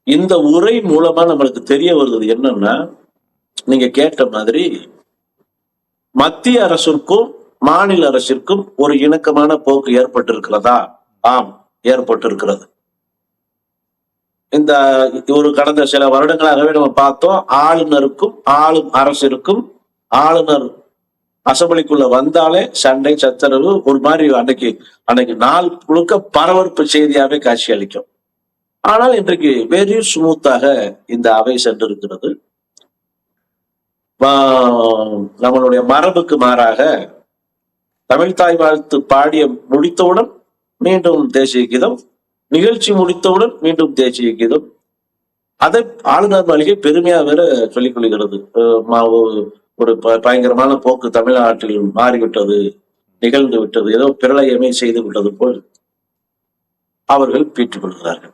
இந்த உரை மூலமா நம்மளுக்கு தெரிய வருவது என்னன்னா, நீங்க கேட்ட மாதிரி மத்திய அரசிற்கும் மாநில அரசிற்கும் ஒரு இணக்கமான போக்கு ஏற்பட்டிருக்கிறதா? ஆம், ஏற்பட்டிருக்கிறது. இந்த ஒரு கடந்த சில வருடங்களாகவே நம்ம பார்த்தோம், ஆளுநருக்கும் ஆளும் அரசிற்கும், ஆளுநர் அசம்பிளிக்குள்ள வந்தாலே சண்டை சச்சரவு, ஒரு மாதிரி அன்னைக்கு நாள் முழுக்க பரபரப்பு செய்தியாவே காட்சி அளிக்கும். ஆனால் இன்றைக்கு வெரி ஸ்மூத்தாக இந்த அவை சென்றிருக்கிறது. நம்மளுடைய மரபுக்கு மாறாக தமிழ்தாய் வாழ்த்து பாடிய முடித்தவுடன் மீண்டும் தேசிய கீதம், நிகழ்ச்சி முடித்தவுடன் மீண்டும் தேசிய கீதம். அதை ஆளுநர் மாளிகை பெருமையா வேற சொல்லிக் கொள்கிறது. ஒரு பயங்கரமான போக்கு தமிழ்நாட்டில் மாறிவிட்டது, நிகழ்ந்து விட்டது, ஏதோ பிரளயமே செய்து விட்டது போல் அவர்கள் பீற்றிக் கொள்கிறார்கள்.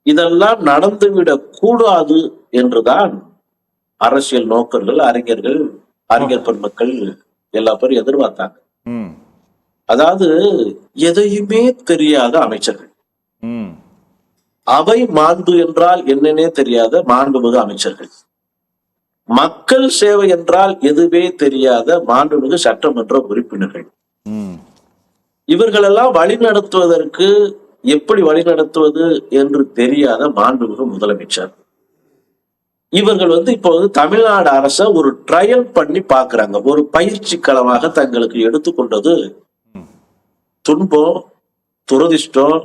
இதெல்லாம் நடந்துவிடக் கூடாது என்றுதான் அரசியல் நோக்கர்கள், அறிஞர் பெருமக்கள் எல்லா பேரும் எதிர்பார்த்தாங்க. அதாவது எதையுமே தெரியாத அமைச்சர்கள், அவை மாண்பு என்றால் என்னன்னே தெரியாத மாண்புமிகு அமைச்சர்கள், மக்கள் சேவை என்றால் எதுவே தெரியாத மாண்புமிகு சட்டமன்ற உறுப்பினர்கள், இவர்களெல்லாம் வழிநடத்துவதற்கு எப்படி வழிநடத்துவது என்று தெரியாத மாண்புமிகு முதலமைச்சர். இவர்கள் இப்போது தமிழ்நாடு அரச ஒரு ட்ரையல் பண்ணி பாக்குறாங்க. ஒரு பயிற்சி களமாக தங்களுக்கு எடுத்துக்கொண்டது துன்பம், துரதிஷ்டம்,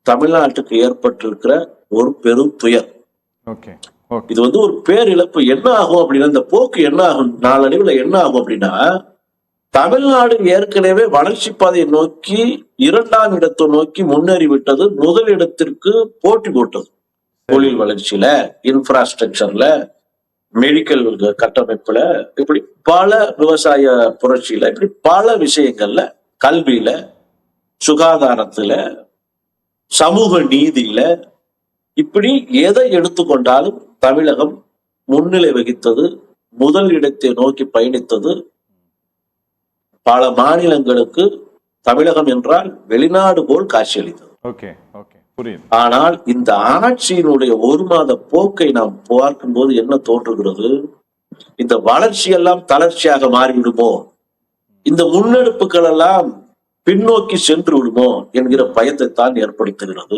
தமிழ்நாட்டுக்கு ஏற்பட்டிருக்கிற ஒரு பெரும் துயர். இது ஒரு பேரிழப்பு. என்ன ஆகும் அப்படின்னா, இந்த போக்கு என்ன ஆகும், நாளடைவில் என்ன ஆகும் அப்படின்னா, தமிழ்நாடு ஏற்கனவே வளர்ச்சி பாதையை நோக்கி 2ஆம் இடத்தை நோக்கி முன்னேறி விட்டது. முதல் இடத்திற்கு போட்டி போட்டது. தொழில் வளர்ச்சியில, இன்ஃப்ராஸ்ட்ரக்சர்ல, மெடிக்கல் கட்டமைப்புல, இப்படி பல விவசாய புரட்சியில, இப்படி பல விஷயங்கள்ல, கல்வியில, சுகாதாரத்துல, சமூக நீதியில, இப்படி எதை எடுத்துக்கொண்டாலும் தமிழகம் முன்னிலை வகித்தது, முதல் இடத்தை நோக்கி பயணித்தது. பல மாநிலங்களுக்கு தமிழகம் என்றால் வெளிநாடு போல் காட்சியளித்தது. ஆனால் இந்த ஆட்சியினுடைய ஒரு மாத போக்கை நாம் பார்க்கும்போது என்ன தோன்றுகிறது, இந்த வளர்ச்சி எல்லாம் தளர்ச்சியாக மாறிவிடுமோ, இந்த முன்னெடுப்புகள் எல்லாம் பின்னோக்கி சென்று விடுமோ என்கிற பயத்தை தான் ஏற்படுத்துகிறது.